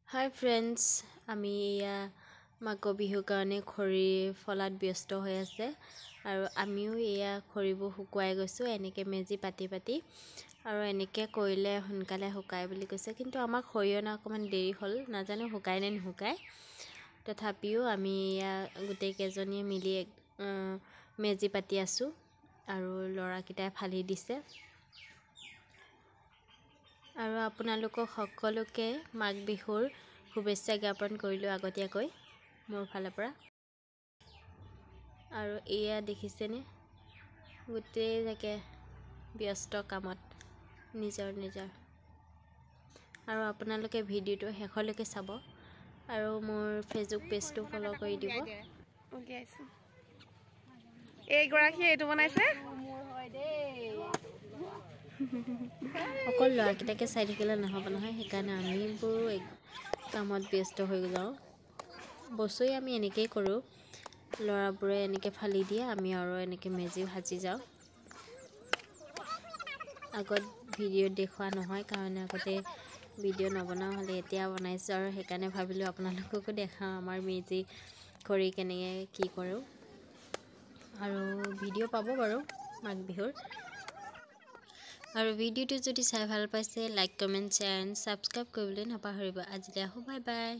হাই friends, আমি মাঘৰ বিহুৰ কাৰণে খৰি ফলাত ব্যস্ত হৈ আছে আৰু আমিও খৰিবোৰ শুকুৱাই গৈছোঁ এনেকৈ মেজি পাতি আৰু এনেকৈ কৰিলে সোনকালে শুকায় বুলি কৈছে। কিন্তু আমাৰ খৰি অনা অকণমান দেৰি হ'ল, নাজানো শুকায় নে নুশুকায়। তথাপিও আমি গোটেইকেইজনীয়ে মিলি মেজি পাতি আছোঁ আৰু ল'ৰাকেইটাই ফালি দিছে। আৰু আপোনালোকক সকলোকে মাঘ বিহুৰ শুভেচ্ছা জ্ঞাপন কৰিলোঁ আগতীয়াকৈ মোৰ ফালৰ পৰা। আৰু দেখিছেনে, গোটেই জাকে ব্যস্ত কামত নিজৰ। আৰু আপোনালোকে ভিডিঅ'টো শেষলৈকে চাব আৰু মোৰ ফেচবুক পেজটো ফ'ল' কৰি দিব। এইগৰাকীয়ে এইটো বনাইছে। অকল ল'ৰাকেইটাকে চাই থাকিলে নহ'ব নহয়, সেইকাৰণে আমিবোৰো কামত ব্যস্ত হৈ যাওঁ। বছৰি আমি এনেকৈয়ে কৰোঁ, ল'ৰাবোৰে এনেকৈ ফালি দিয়ে, আমি আৰু এনেকৈ মেজি সাজি যাওঁ। আগত ভিডিঅ'ত দেখুওৱা নহয় কাৰণে আগতে ভিডিঅ' নবনোৱা হ'লে, এতিয়া বনাইছোঁ আৰু সেইকাৰণে ভাবিলোঁ আপোনালোককো দেখাওঁ আমাৰ মেজি খৰি কেনেকৈ কি কৰোঁ। আৰু ভিডিঅ' পাব বাৰু মাঘ বিহুৰ। আৰু ভিডিঅ'টো যদি চাই ভাল পাইছে, like, comment, share and subscribe কৰিবলৈ নাপাহৰিব। আজিলৈ আহোঁ, বাই বাই।